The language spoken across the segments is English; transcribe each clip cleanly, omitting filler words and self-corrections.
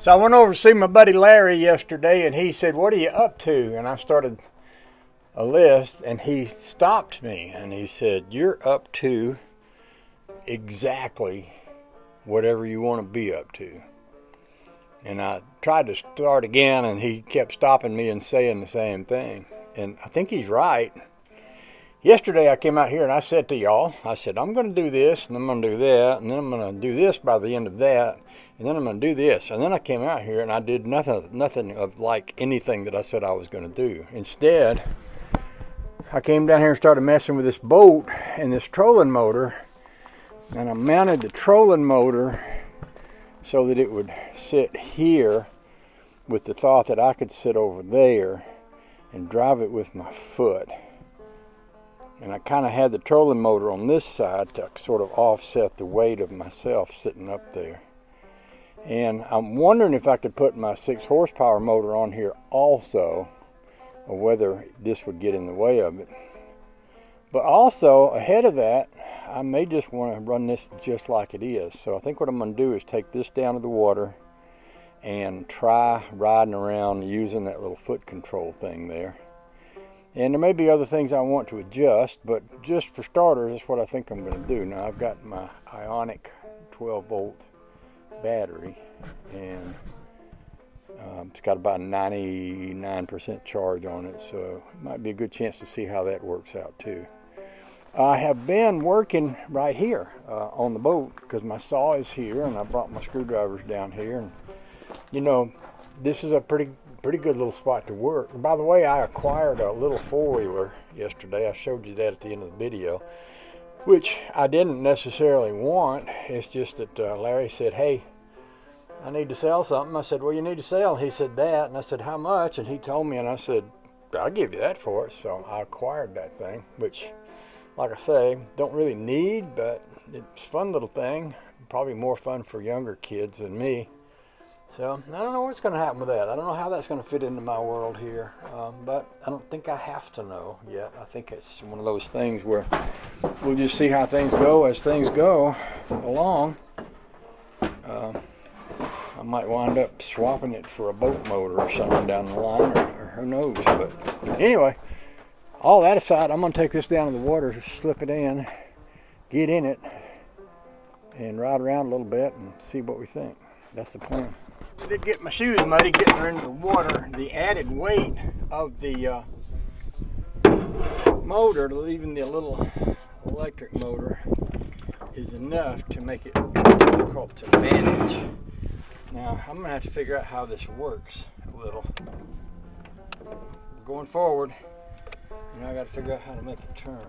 So I went over to see my buddy Larry yesterday, and he said, "What are you up to?" And I started a list, and he stopped me and he said, "You're up to exactly whatever you want to be up to." And I tried to start again, and he kept stopping me and saying the same thing. And I think he's right. Yesterday I came out here and I said to y'all, I said, I'm going to do this, and I'm going to do that, and then I'm going to do this by the end of that, and then I'm going to do this. And then I came out here and I did nothing of like anything that I said I was going to do. Instead, I came down here and started messing with this boat and this trolling motor, and I mounted the trolling motor so that it would sit here with the thought that I could sit over there and drive it with my foot. And I kind of had the trolling motor on this side to sort of offset the weight of myself sitting up there. And I'm wondering if I could put my 6 horsepower motor on here also, or whether this would get in the way of it. But also, ahead of that, I may just want to run this just like it is. So I think what I'm going to do is take this down to the water and try riding around using that little foot control thing there. And there may be other things I want to adjust, but just for starters, that's what I think I'm going to do. Now, I've got my Ionic 12-volt battery, and it's got about 99% charge on it, so it might be a good chance to see how that works out too. I have been working right here on the boat because my saw is here, and I brought my screwdrivers down here. And you know, this is a pretty good little spot to work. By the way, I acquired a little 4-wheeler yesterday. I showed you that at the end of the video, which I didn't necessarily want. It's just that Larry said, "Hey, I need to sell something." I said, "Well, you need to sell." He said that, and I said, "How much?" And he told me, and I said, "I'll give you that for it." So I acquired that thing, which, like I say, don't really need, but it's a fun little thing. Probably more fun for younger kids than me. So I don't know what's going to happen with that. I don't know how that's going to fit into my world here, but I don't think I have to know yet. I think it's one of those things where we'll just see how things go as things go along. I might wind up swapping it for a boat motor or something down the line, or who knows. But anyway, all that aside, I'm going to take this down to the water, slip it in, get in it, and ride around a little bit and see what we think. That's the plan. I did get my shoes muddy getting her into the water. The added weight of the motor, leaving the little electric motor, is enough to make it difficult to manage. Now, I'm going to have to figure out how this works a little. Going forward, I got to figure out how to make it turn.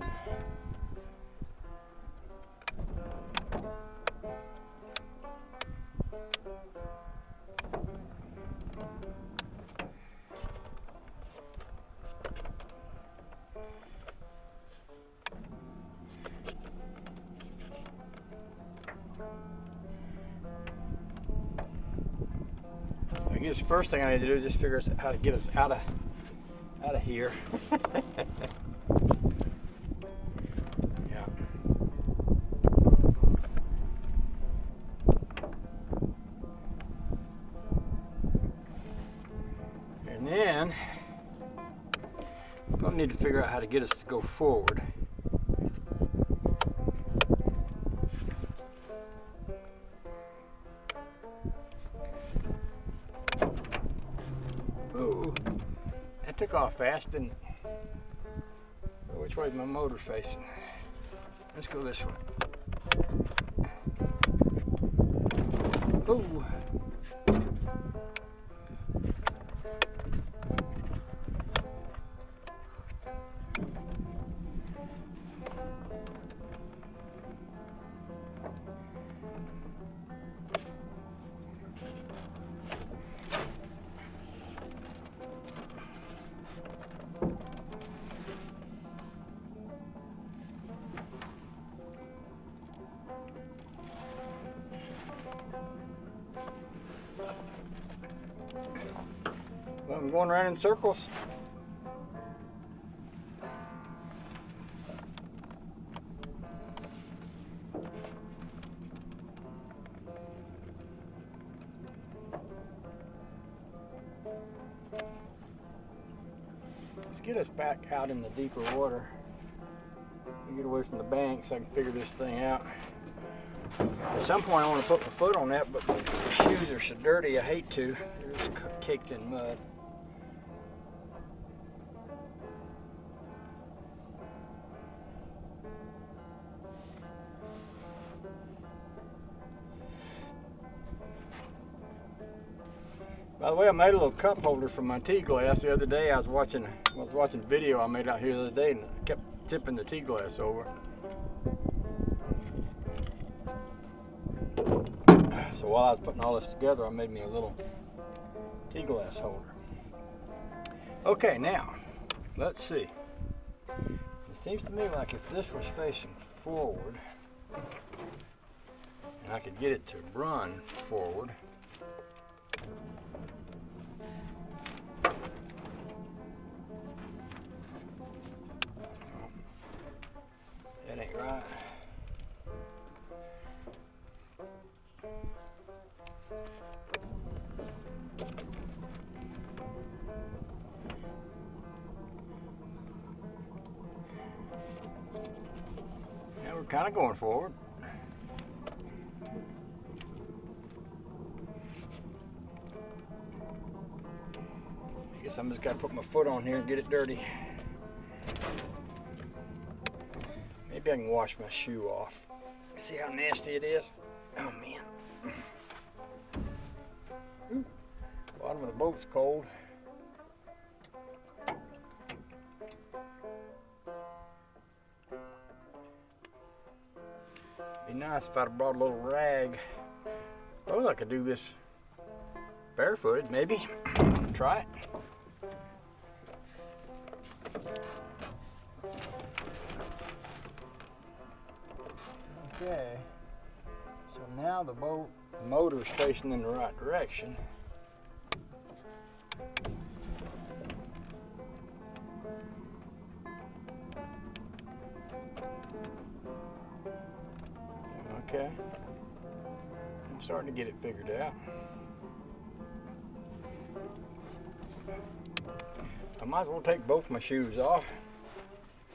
I guess the first thing I need to do is just figure out how to get us out of here. Yeah. And then I'll need to figure out how to get us to go forward. Ooh, that took off fast, didn't it? Which way is my motor facing? Let's go this way. Ooh. Well, I'm going around in circles. get us back out in the deeper water. Get away from the bank so I can figure this thing out. At some point I want to put my foot on that, but my shoes are so dirty I hate to. They're just caked in mud. By the way, I made a little cup holder for my tea glass the other day. I was watching a video I made out here the other day, and I kept tipping the tea glass over. So while I was putting all this together, I made me a little tea glass holder. Okay, now let's see. It seems to me like if this was facing forward, and I could get it to run forward. That ain't right. Now we're kind of going forward. I guess I'm just got to put my foot on here and get it dirty. Maybe I can wash my shoe off. See how nasty it is? Oh man. Ooh. Bottom of the boat's cold. Be nice if I'd have brought a little rag. Suppose I could do this barefooted, maybe. Try it. Okay, so now the motor's facing in the right direction. Okay, I'm starting to get it figured out. I might as well take both my shoes off.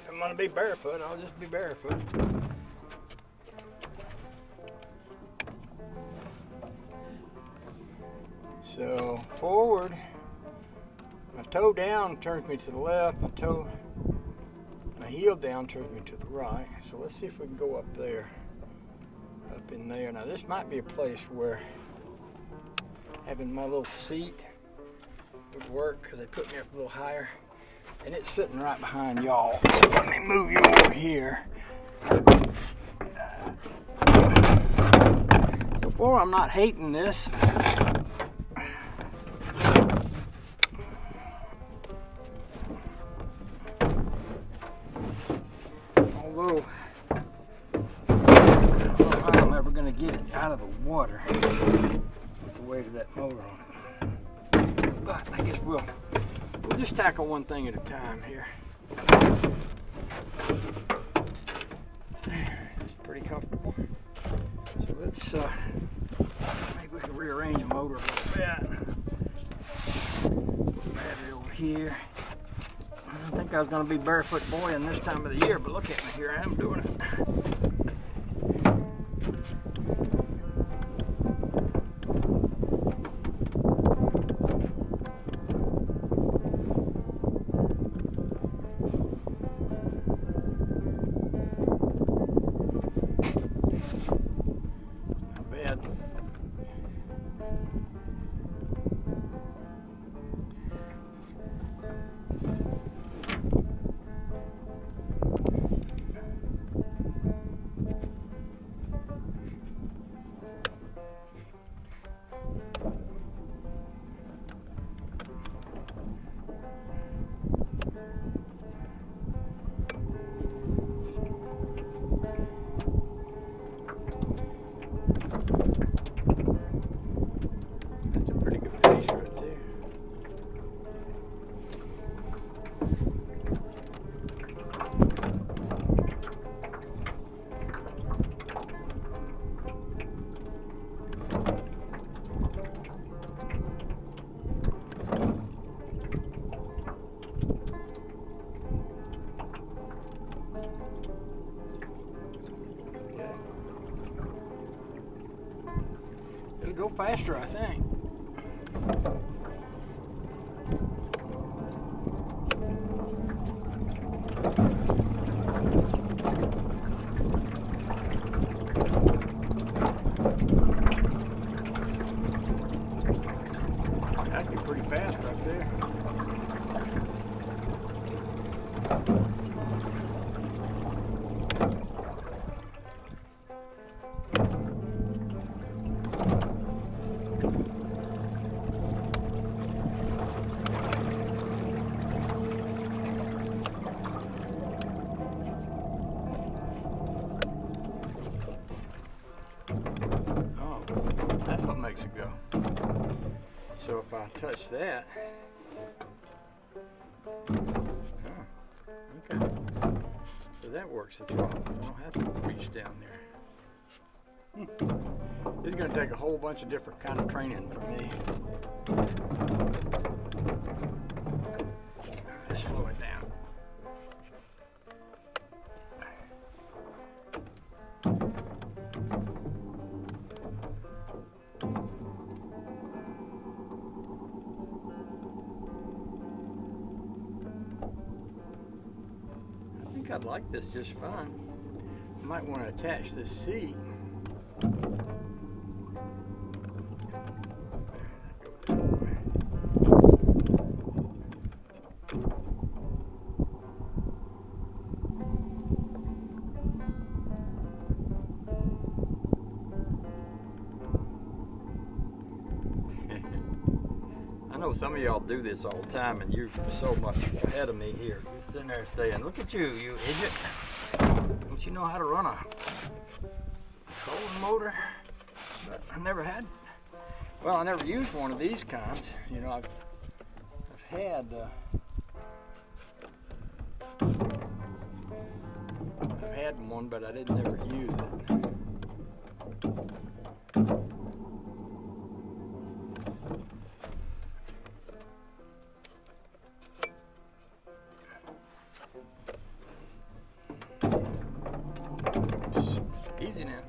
If I'm gonna be barefoot, I'll just be barefoot. So forward, my toe down turns me to the left, my heel down turns me to the right. So let's see if we can go up there, up in there. Now this might be a place where having my little seat would work because they put me up a little higher. And it's sitting right behind y'all. So let me move you over here. Before I'm not hating this. Although I don't know how I'm ever going to get it out of the water with the weight of that motor on it. But I guess we'll just tackle one thing at a time here. It's pretty comfortable. So let's maybe we can rearrange the motor a little bit. Put battery over here. I didn't think I was going to be barefoot boying this time of the year, but look at me, here I am doing it. Not bad. faster, I think. That'd be pretty fast right there. That's what makes it go. So if I touch that, okay. So that works the throttle. I don't have to reach down there. This is going to take a whole bunch of different kind of training for me. Let's slow it down. I'd like this just fine. I might want to attach this seat. I know some of y'all do this all the time, and you're so much ahead of me here. You're sitting there saying, "Look at you, you idiot! Don't you know how to run a trolling motor?" But I never had. Well, I never used one of these kinds. You know, I've had one, but I didn't ever use it. Easy now.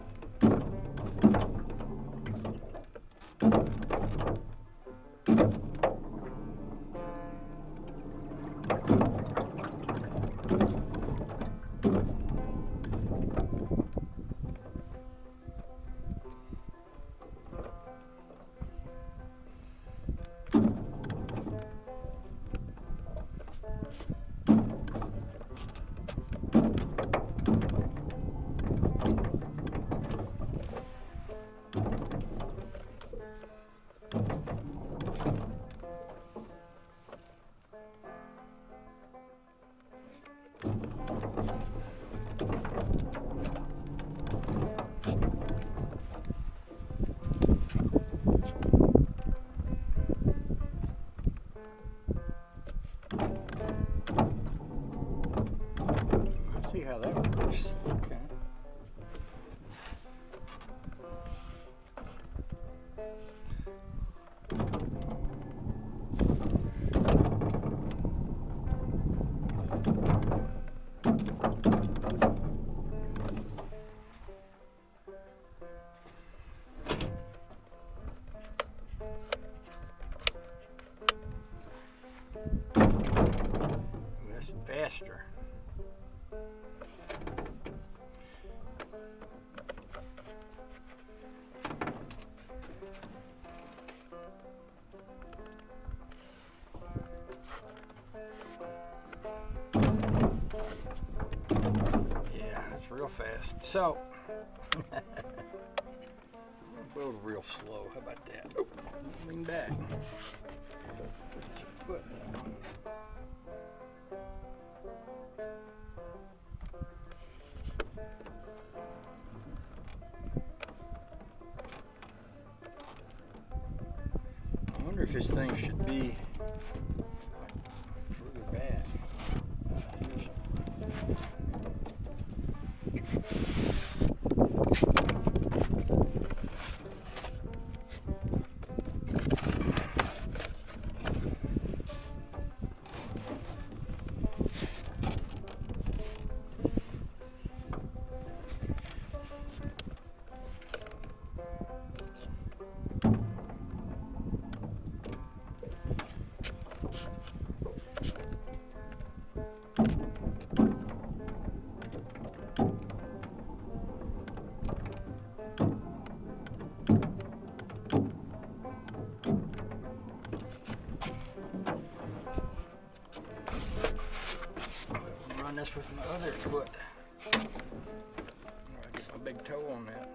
See how that works. Okay. That's faster. Real fast. So, go real slow. How about that? Oh, lean back. Put your foot down. I wonder if this thing should be further back. mess with my other foot. I get my big toe on that.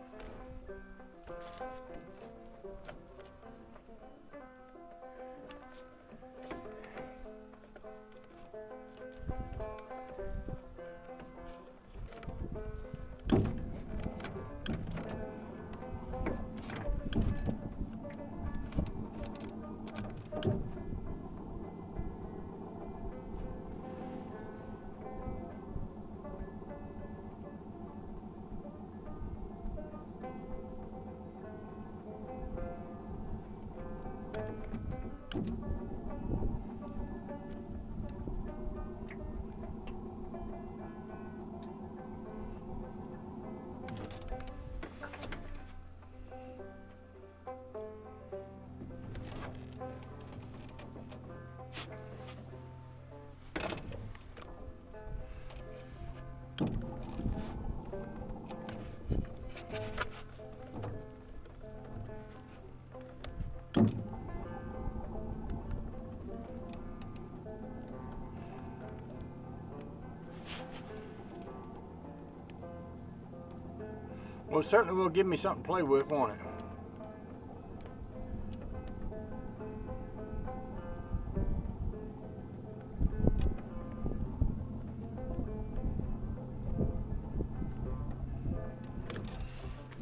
Well, it certainly will give me something to play with, won't it?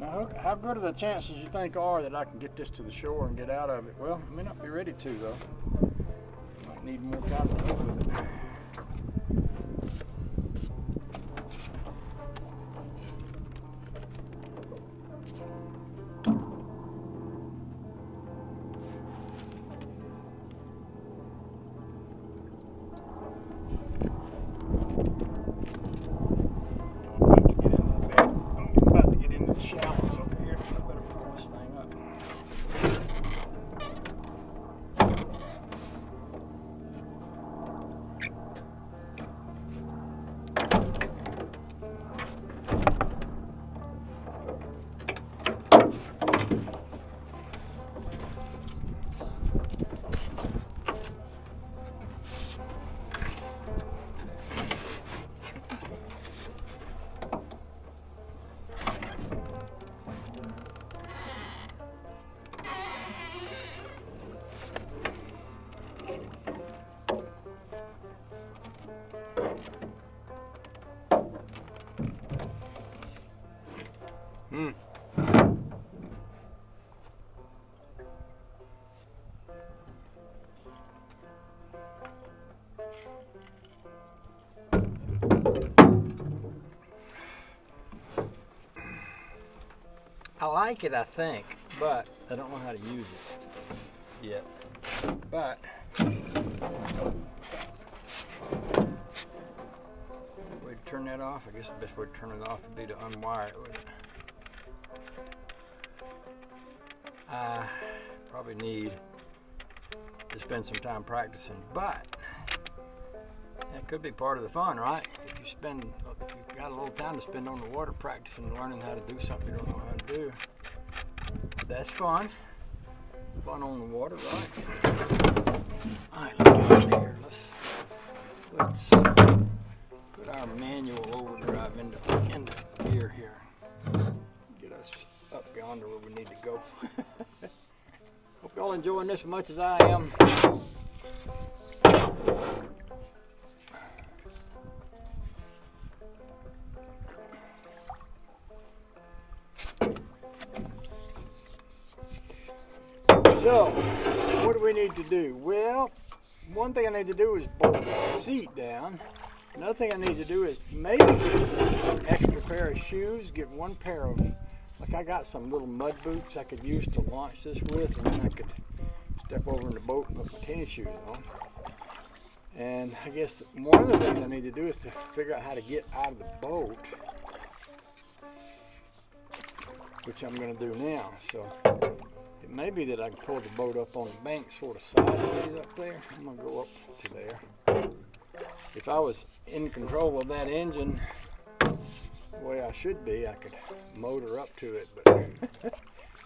Now, how good are the chances you think are that I can get this to the shore and get out of it? Well, I may not be ready to, though. Might need more time to play with it. I like it, I think, but I don't know how to use it yet. But way to turn that off, I guess the best way to turn it off would be to unwire it, wouldn't it? I probably need to spend some time practicing, but that could be part of the fun, right? If you've got a little time to spend on the water practicing and learning how to do something you don't know how to do. That's fun. Fun on the water, right? Alright, let's get out of here. Let's put our manual overdrive into gear here. Get us up yonder where we need to go. Hope y'all enjoying this as much as I am. So, what do we need to do? Well, one thing I need to do is bolt the seat down. Another thing I need to do is maybe get an extra pair of shoes, get one pair of, like I got some little mud boots I could use to launch this with, and then I could step over in the boat and put my tennis shoes on. And I guess one of the things I need to do is to figure out how to get out of the boat, which I'm going to do now. So it may be that I can pull the boat up on the bank sort of sideways up there. I'm going to go up to there. If I was in control of that engine the way I should be, I could motor up to it, but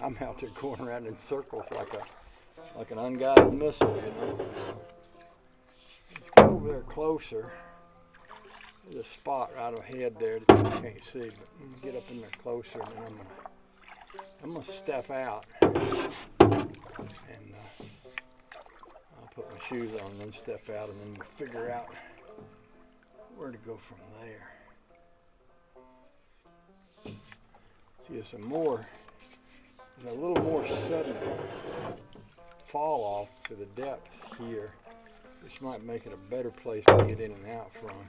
I'm out there going around in circles like an unguided missile, you know. Let's go over there closer. There's a spot right ahead there that you can't see, but I'm gonna get up in there closer, and then I'm gonna step out, and I'll put my shoes on, and then step out, and then we'll figure out where to go from there. See, there's a little more sudden fall off to the depth here, which might make it a better place to get in and out from.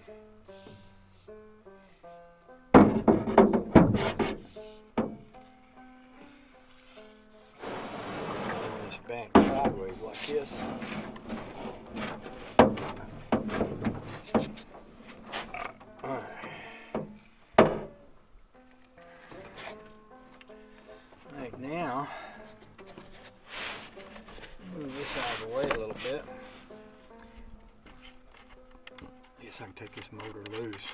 This bank sideways like this. Right now, move this out of the way a little bit. I guess I can take this motor loose.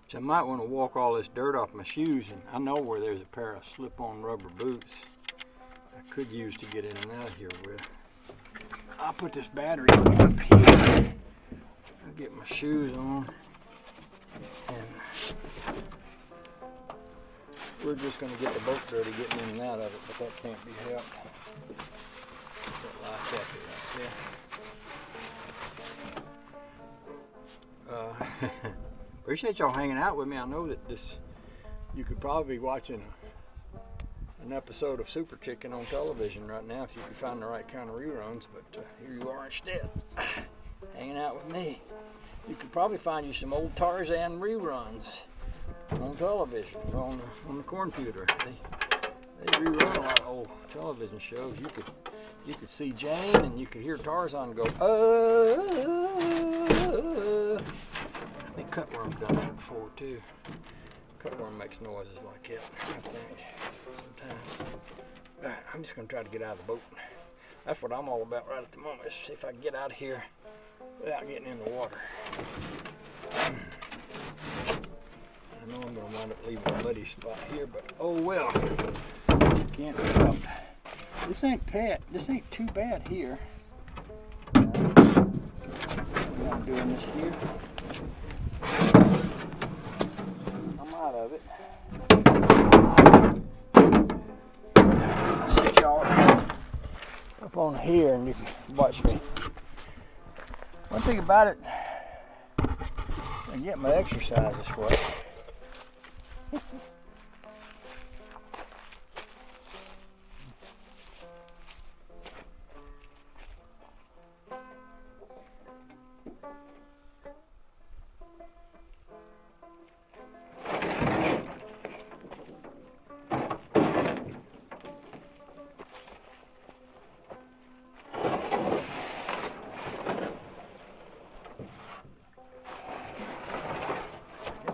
So I might want to walk all this dirt off my shoes, and I know where there's a pair of slip-on rubber boots I could use to get in and out of here with. I'll put this battery up here. I'll get my shoes on, and we're just going to get the boat dirty getting in and out of it, but that can't be helped. That lights up here, right there. Appreciate y'all hanging out with me. I know that you could probably be watching an episode of Super Chicken on television right now if you could find the right kind of reruns, but here you are instead, hanging out with me. You could probably find you some old Tarzan reruns on television, on the computer. They rerun a lot of old television shows. You could see Jane, and you could hear Tarzan go, I think Cutworm's done that before too. Cutworm makes noises like that, I think, sometimes. Alright, I'm just going to try to get out of the boat. That's what I'm all about right at the moment, is see if I can get out of here without getting in the water. I know I'm going to wind up leaving a muddy spot here, but oh well. Can't be helped. This ain't too bad here. I'm doing this here. I'm out of it. I'll set y'all up on here and you can watch me. One thing about it, I get my exercise this way.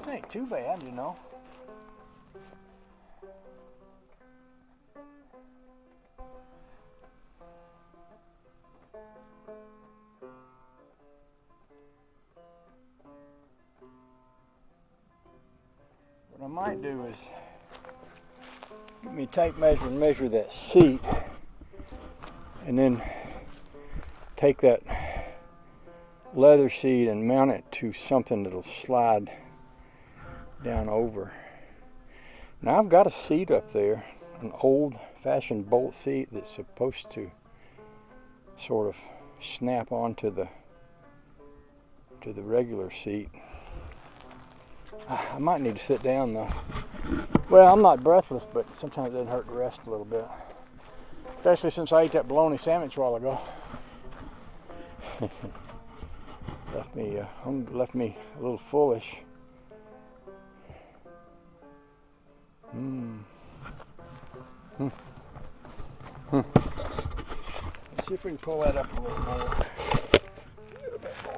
Ain't too bad, you know. What I might do is get me a tape measure and measure that seat, and then take that leather seat and mount it to something that'll slide down over. Now I've got a seat up there, an old-fashioned bolt seat that's supposed to sort of snap onto the regular seat. I might need to sit down though. Well, I'm not breathless, but sometimes it doesn't hurt to rest a little bit, especially since I ate that bologna sandwich a while ago. left me a little foolish. Let's see if we can pull that up a little more. A little bit more.